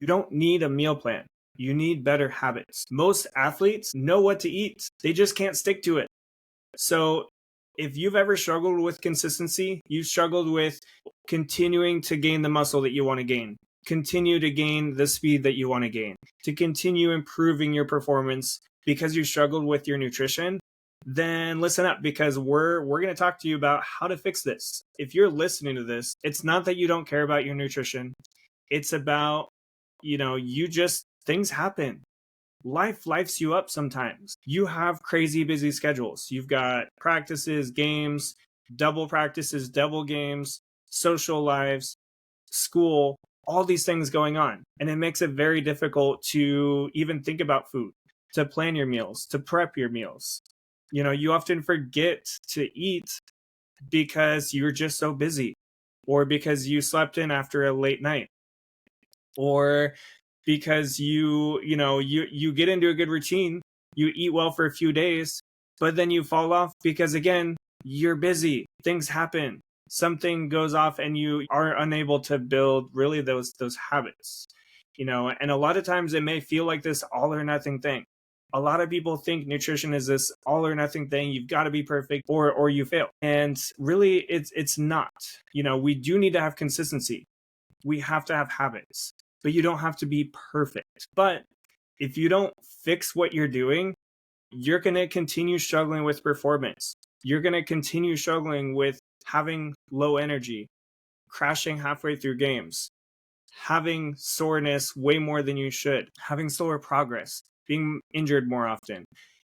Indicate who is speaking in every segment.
Speaker 1: You don't need a meal plan. You need better habits. Most athletes know what to eat, they just can't stick to it. So, if you've ever struggled with consistency, you've struggled with continuing to gain the muscle that you want to gain, continue to gain the speed that you want to gain, to continue improving your performance because you struggled with your nutrition, then listen up, because we're going to talk to you about how to fix this. If you're listening to this, it's not that you don't care about your nutrition. It's about, you just, things happen. Life lifes you up sometimes. You have crazy busy schedules. You've got practices, games, double practices, double games, social lives, school, all these things going on. And it makes it very difficult to even think about food, to plan your meals, to prep your meals. You often forget to eat because you're just so busy, or because you slept in after a late night, or because you get into a good routine, you eat well for a few days, but then you fall off because, again, you're busy, things happen, something goes off, and you are unable to build really those habits. And a lot of times it may feel like this all or nothing thing. A lot of people think nutrition is this all or nothing thing. You've got to be perfect or you fail, and really it's not. We do need to have consistency. We have to have habits, but you don't have to be perfect. But if you don't fix what you're doing, you're going to continue struggling with performance. You're going to continue struggling with having low energy, crashing halfway through games, having soreness way more than you should, having slower progress, being injured more often.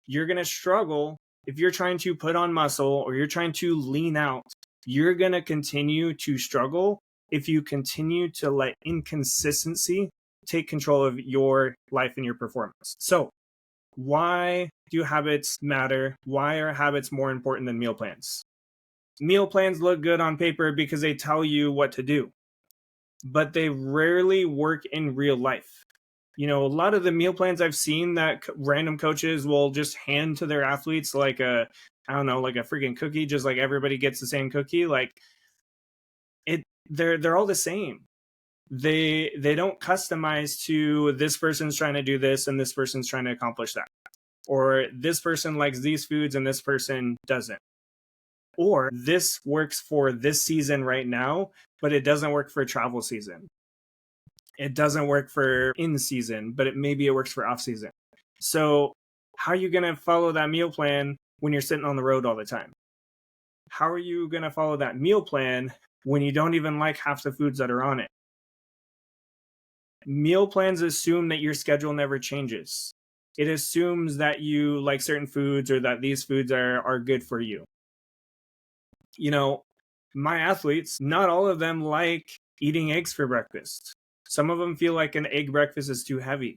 Speaker 1: You're going to struggle if you're trying to put on muscle or you're trying to lean out. You're going to continue to struggle if you continue to let inconsistency take control of your life and your performance. So, why do habits matter? Why are habits more important than meal plans? Meal plans look good on paper because they tell you what to do, but they rarely work in real life. A lot of the meal plans I've seen that random coaches will just hand to their athletes like a freaking cookie, just like everybody gets the same cookie. Like, they're all the same. They don't customize to this person's trying to do this and this person's trying to accomplish that, or this person likes these foods and this person doesn't, or this works for this season right now but it doesn't work for travel season. It doesn't work for in season, but maybe it works for off season. So how are you going to follow that meal plan when you're sitting on the road all the time? How are you going to follow that meal plan when you don't even like half the foods that are on it? Meal plans assume that your schedule never changes. It assumes that you like certain foods or that these foods are good for you. My athletes, not all of them like eating eggs for breakfast. Some of them feel like an egg breakfast is too heavy.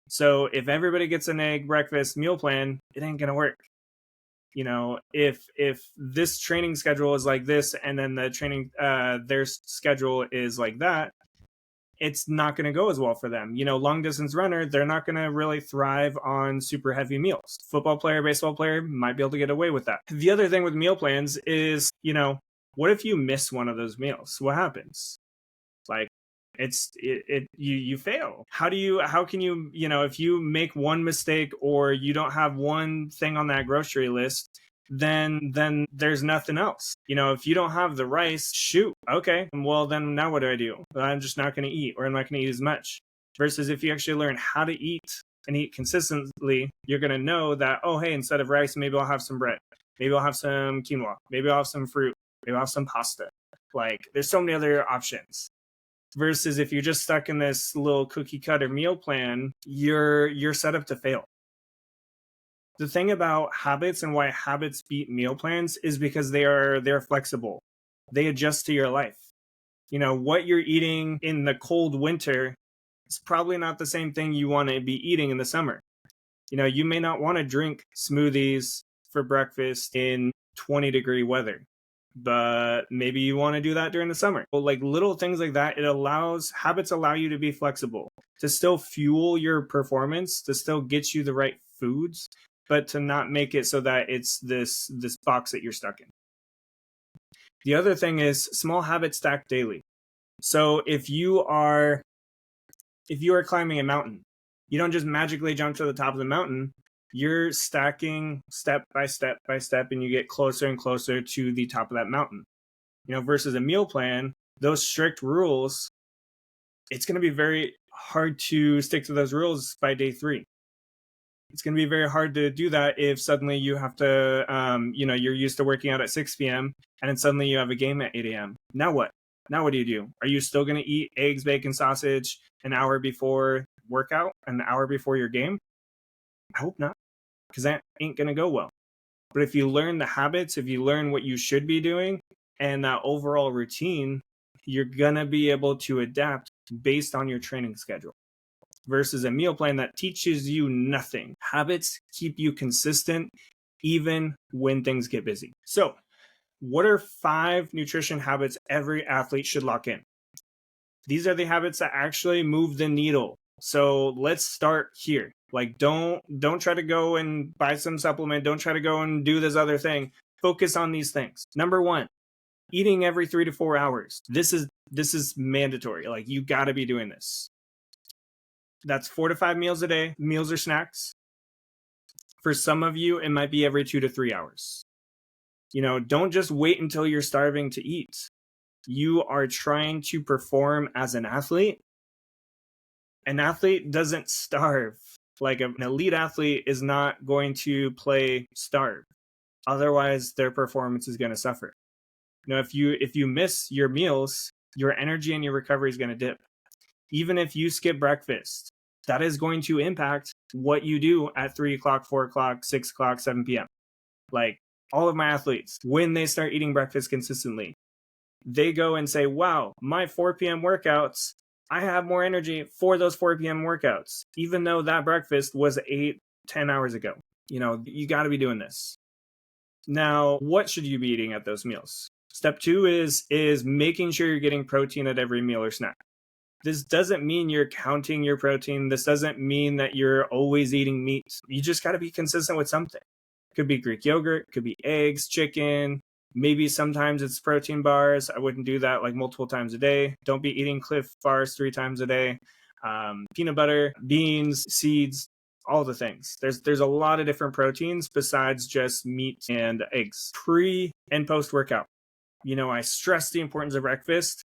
Speaker 1: So if everybody gets an egg breakfast meal plan, it ain't gonna work. If this training schedule is like this and then the training their schedule is like that, it's not going to go as well for them. Long distance runner, they're not going to really thrive on super heavy meals. Football player, baseball player might be able to get away with that. The other thing with meal plans is, what if you miss one of those meals? What happens? Like, you fail. How can you, if you make one mistake or you don't have one thing on that grocery list, then there's nothing else. If you don't have the rice, shoot, okay, well then now what do? I'm just not going to eat, or I'm not going to eat as much. Versus if you actually learn how to eat and eat consistently, you're going to know that, oh hey, instead of rice, maybe I'll have some bread, maybe I'll have some quinoa, maybe I'll have some fruit, maybe I'll have some pasta. Like, there's so many other options. Versus if you're just stuck in this little cookie cutter meal plan, you're set up to fail. The thing about habits and why habits beat meal plans is because they're flexible. They adjust to your life. What you're eating in the cold winter is probably not the same thing you want to be eating in the summer. You may not want to drink smoothies for breakfast in 20-degree weather, but maybe you want to do that during the summer. Well, like little things like that, habits allow you to be flexible, to still fuel your performance, to still get you the right foods, but to not make it so that it's this box that you're stuck in. The other thing is small habits stack daily. So if you are If you are climbing a mountain, you don't just magically jump to the top of the mountain. You're stacking step by step by step, and you get closer and closer to the top of that mountain. Versus a meal plan, those strict rules, it's going to be very hard to stick to those rules by day 3. It's going to be very hard to do that if suddenly you have to, you're used to working out at 6 p.m. and then suddenly you have a game at 8 a.m. Now what? Now what do you do? Are you still going to eat eggs, bacon, sausage an hour before workout, an hour before your game? I hope not, because that ain't going to go well. But if you learn the habits, if you learn what you should be doing and that overall routine, you're going to be able to adapt based on your training schedule. Versus a meal plan that teaches you nothing. Habits keep you consistent even when things get busy. So, what are 5 nutrition habits every athlete should lock in? These are the habits that actually move the needle. So, let's start here. Like, don't try to go and buy some supplement. Don't try to go and do this other thing. Focus on these things. Number 1, eating every 3 to 4 hours. This is mandatory. Like, you got to be doing this. That's 4 to 5 meals a day, meals or snacks. For some of you, it might be every 2 to 3 hours. Don't just wait until you're starving to eat. You are trying to perform as an athlete. An athlete doesn't starve. Like an elite athlete is not going to play starve. Otherwise, their performance is going to suffer. If you miss your meals, your energy and your recovery is going to dip. Even if you skip breakfast, that is going to impact what you do at 3 o'clock, 4 o'clock, 6 o'clock, 7 p.m. Like all of my athletes, when they start eating breakfast consistently, they go and say, wow, my 4 p.m. workouts, I have more energy for those 4 p.m. workouts, even though that breakfast was 8-10 hours ago. You got to be doing this. Now, what should you be eating at those meals? Step 2 is making sure you're getting protein at every meal or snack. This doesn't mean you're counting your protein. This doesn't mean that you're always eating meat. You just got to be consistent with something. Could be Greek yogurt, could be eggs, chicken. Maybe sometimes it's protein bars. I wouldn't do that like multiple times a day. Don't be eating Cliff bars 3 times a day. Peanut butter, beans, seeds, all the things. There's a lot of different proteins besides just meat and eggs. Pre and post workout. I stress the importance of breakfast.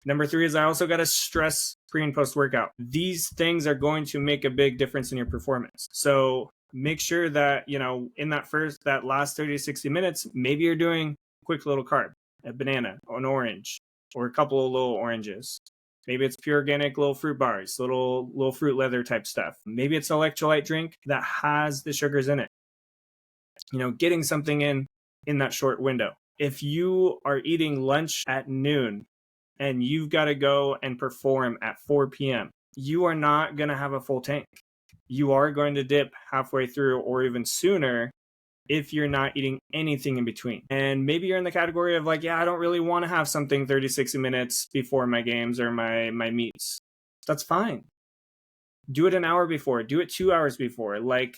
Speaker 1: Number 3 is I also got to stress pre and post workout. These things are going to make a big difference in your performance. So make sure that, in that last 30 to 60 minutes, maybe you're doing a quick little carb, a banana, an orange, or a couple of little oranges. Maybe it's pure organic little fruit bars, little fruit leather type stuff. Maybe it's an electrolyte drink that has the sugars in it. Getting something in that short window. If you are eating lunch at noon, and you've got to go and perform at 4 p.m., you are not going to have a full tank. You are going to dip halfway through or even sooner if you're not eating anything in between. And maybe you're in the category of like, yeah, I don't really want to have something 30, 60 minutes before my games or my meets. That's fine. Do it an hour before, do it 2 hours before, like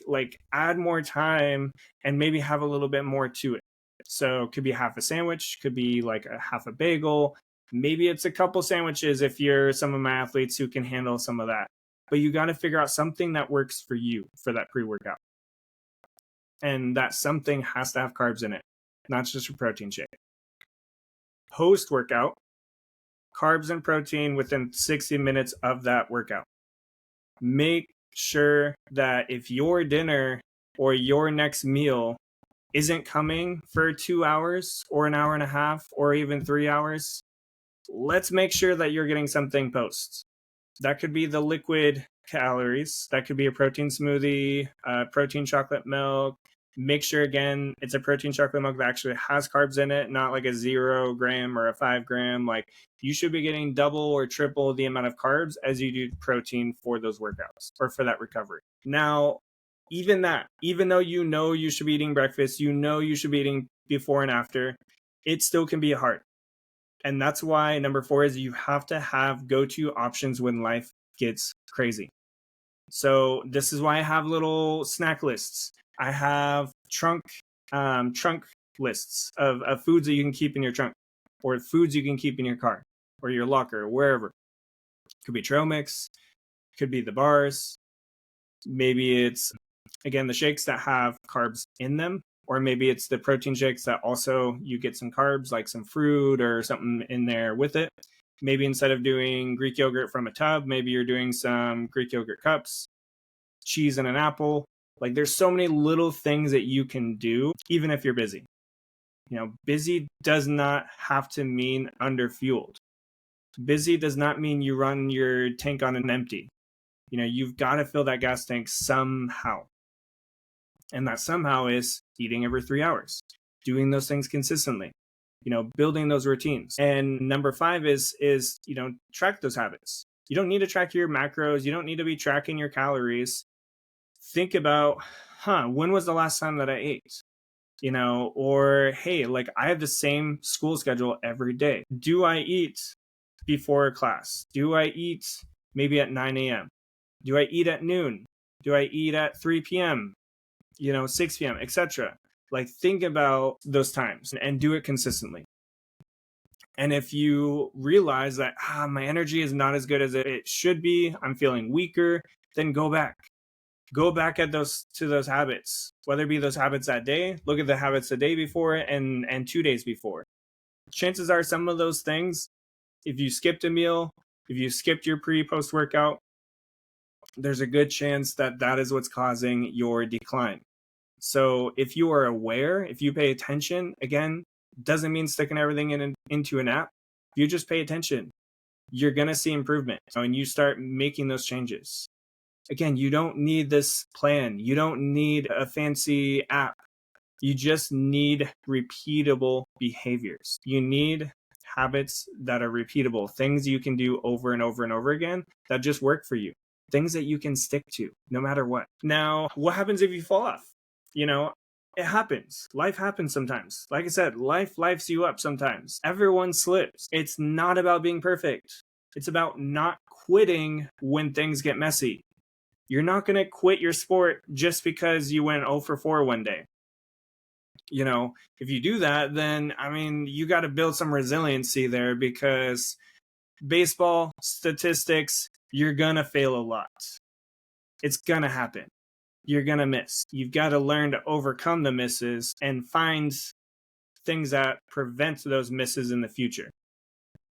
Speaker 1: add more time and maybe have a little bit more to it. So it could be half a sandwich, could be like a half a bagel. Maybe it's a couple sandwiches if you're some of my athletes who can handle some of that. But you got to figure out something that works for you for that pre-workout. And that something has to have carbs in it, not just a protein shake. Post-workout, carbs and protein within 60 minutes of that workout. Make sure that if your dinner or your next meal isn't coming for 2 hours or an hour and a half or even 3 hours, let's make sure that you're getting something post. That could be the liquid calories. That could be a protein smoothie, protein chocolate milk. Make sure, again, it's a protein chocolate milk that actually has carbs in it, not like a 0 gram or a 5 gram. Like you should be getting double or triple the amount of carbs as you do protein for those workouts or for that recovery. Now, even though you should be eating breakfast, you should be eating before and after, it still can be hard. And that's why number 4 is you have to have go-to options when life gets crazy. So this is why I have little snack lists. I have trunk lists of foods that you can keep in your trunk or foods you can keep in your car or your locker or wherever. Could be trail mix, Could be the bars. Maybe it's, again, the shakes that have carbs in them, or maybe it's the protein shakes that also you get some carbs, like some fruit or something in there with it. Maybe instead of doing Greek yogurt from a tub, maybe you're doing some Greek yogurt cups, cheese and an apple. Like, there's so many little things that you can do, even if you're busy. Busy does not have to mean underfueled. Busy does not mean you run your tank on an empty. You've got to fill that gas tank somehow. And that somehow is eating every 3 hours, doing those things consistently, building those routines. And number 5 is track those habits. You don't need to track your macros. You don't need to be tracking your calories. Think about, when was the last time that I ate? Or, hey, like, I have the same school schedule every day. Do I eat before class? Do I eat maybe at 9 a.m.? Do I eat at noon? Do I eat at 3 p.m.? 6 p.m., etc. Like, think about those times and do it consistently. And if you realize that my energy is not as good as it should be, I'm feeling weaker, then go back to those habits, whether it be those habits that day. Look at the habits the day before and 2 days before. Chances are some of those things, if you skipped a meal, if you skipped your post workout, there's a good chance that that is what's causing your decline. So if you are aware, if you pay attention, again, doesn't mean sticking everything into an app. If you just pay attention, you're going to see improvement. And you start making those changes. Again, you don't need this plan. You don't need a fancy app. You just need repeatable behaviors. You need habits that are repeatable, things you can do over and over and over again that just work for you, things that you can stick to no matter what. Now, what happens if you fall off? It happens. Life happens sometimes. Like I said, life lifes you up sometimes. Everyone slips. It's not about being perfect. It's about not quitting when things get messy. You're not going to quit your sport just because you went 0 for 4 one day. If you do that, then, you got to build some resiliency there, because baseball statistics, you're going to fail a lot. It's going to happen. You're going to miss. You've got to learn to overcome the misses and find things that prevent those misses in the future.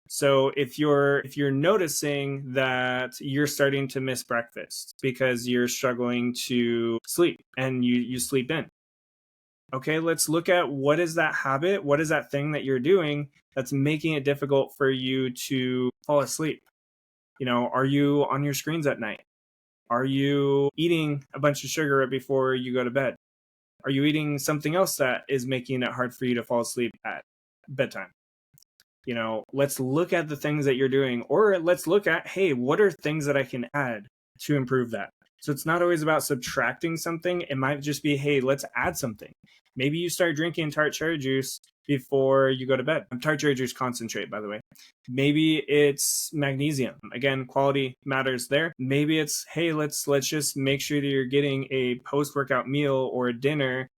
Speaker 1: So if you're noticing that you're starting to miss breakfast because you're struggling to sleep and you sleep in, okay, let's look at what is that habit, what is that thing that you're doing that's making it difficult for you to fall asleep? Are you on your screens at night? Are you eating a bunch of sugar right before you go to bed? Are you eating something else that is making it hard for you to fall asleep at bedtime? Let's look at the things that you're doing, or let's look at, hey, what are things that I can add to improve that? So it's not always about subtracting something. It might just be, hey, let's add something. Maybe you start drinking tart cherry juice before you go to bed. Tart cherry juice concentrate, by the way. Maybe it's magnesium. Again, quality matters there. Maybe it's, hey, let's just make sure that you're getting a post-workout meal or a dinner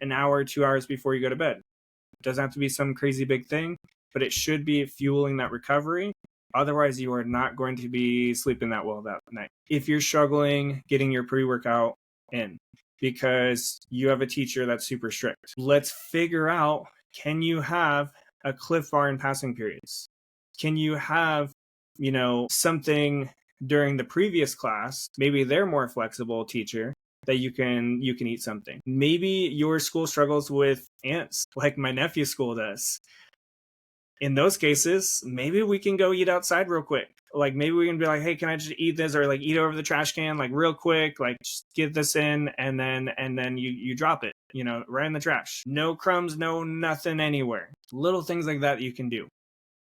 Speaker 1: an hour, 2 hours before you go to bed. It doesn't have to be some crazy big thing, but it should be fueling that recovery. Otherwise, you are not going to be sleeping that well that night. If you're struggling getting your pre-workout in because you have a teacher that's super strict, let's figure out, can you have a Cliff Bar in passing periods? Can you have, something during the previous class? Maybe they're more flexible teacher that you can eat something. Maybe your school struggles with ants like my nephew's school does. In those cases, maybe we can go eat outside real quick. Like, maybe we can be like, hey, can I just eat this, or like eat over the trash can, like real quick, like just get this in, and then you drop it, right in the trash. No crumbs, no nothing anywhere. Little things like that you can do.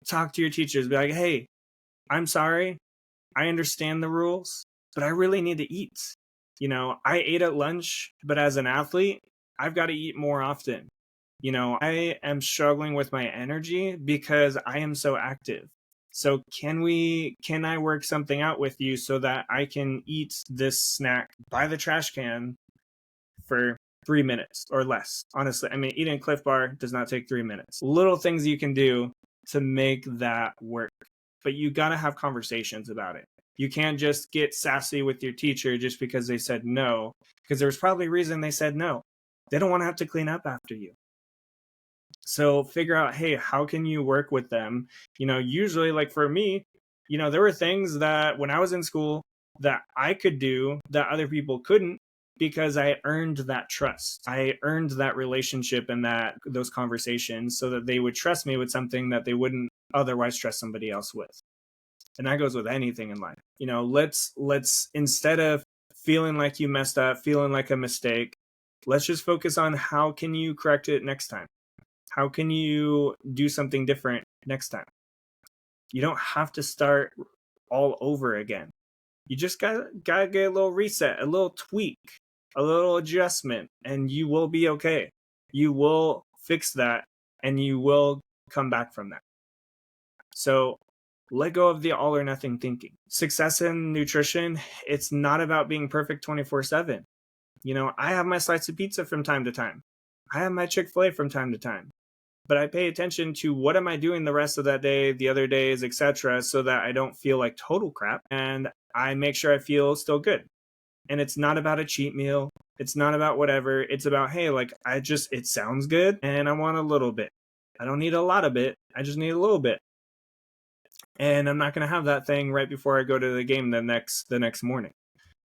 Speaker 1: Talk to your teachers, be like, hey, I'm sorry, I understand the rules, but I really need to eat. I ate at lunch, but as an athlete, I've got to eat more often. I am struggling with my energy because I am so active. So can I work something out with you so that I can eat this snack by the trash can for 3 minutes or less? Honestly, eating a Cliff Bar does not take 3 minutes. Little things you can do to make that work, but you got to have conversations about it. You can't just get sassy with your teacher just because they said no, because there's probably a reason they said no. They don't want to have to clean up after you. So figure out, hey, how can you work with them? Usually, like for me, there were things that when I was in school that I could do that other people couldn't, because I earned that trust. I earned that relationship and those conversations so that they would trust me with something that they wouldn't otherwise trust somebody else with. And that goes with anything in life. Let's instead of feeling like you messed up, feeling like a mistake, let's just focus on how can you correct it next time? How can you do something different next time? You don't have to start all over again. You just gotta get a little reset, a little tweak, a little adjustment, and you will be okay. You will fix that, and you will come back from that. So let go of the all or nothing thinking. Success in nutrition, it's not about being perfect 24/7. I have my slice of pizza from time to time. I have my Chick-fil-A from time to time. But I pay attention to what am I doing the rest of that day, the other days, etc., so that I don't feel like total crap, and I make sure I feel still good. And it's not about a cheat meal. It's not about whatever. It's about, hey, like it sounds good and I want a little bit. I don't need a lot of it. I just need a little bit. And I'm not going to have that thing right before I go to the game the next morning.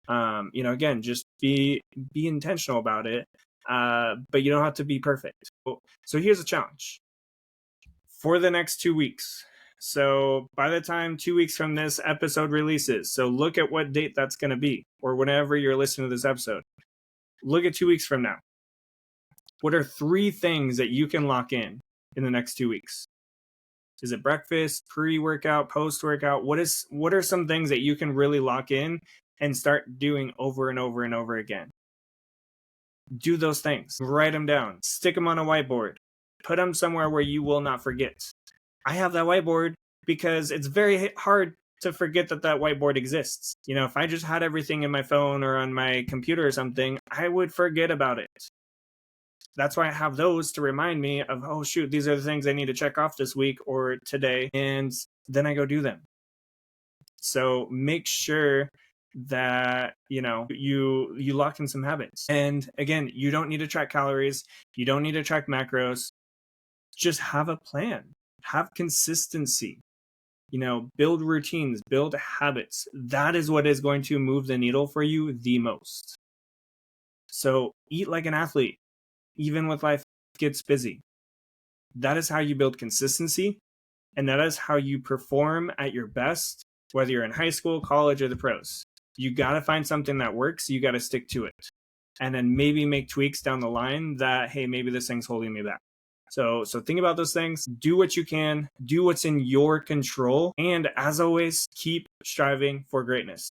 Speaker 1: Again, just be intentional about it. But you don't have to be perfect. So here's a challenge for the next 2 weeks. So by the time 2 weeks from this episode releases, so look at what date that's going to be, or whenever you're listening to this episode. Look at 2 weeks from now. What are 3 things that you can lock in the next 2 weeks? Is it breakfast, pre-workout, post-workout? What are some things that you can really lock in and start doing over and over and over again? Do those things. Write them down. Stick them on a whiteboard. Put them somewhere where you will not forget. I have that whiteboard because it's very hard to forget that whiteboard exists. If I just had everything in my phone or on my computer or something, I would forget about it. That's why I have those to remind me of, oh shoot, these are the things I need to check off this week or today, and then I go do them. So make sure that you lock in some habits. And again, you don't need to track calories, you don't need to track macros. Just have a plan, have consistency, build routines, build habits. That is what is going to move the needle for you the most. So eat like an athlete, even when life gets busy. That is how you build consistency, and that is how you perform at your best, whether you're in high school, college, or the pros. You got to find something that works. You got to stick to it. And then maybe make tweaks down the line that, hey, maybe this thing's holding me back. So think about those things. Do what you can. Do what's in your control. And as always, keep striving for greatness.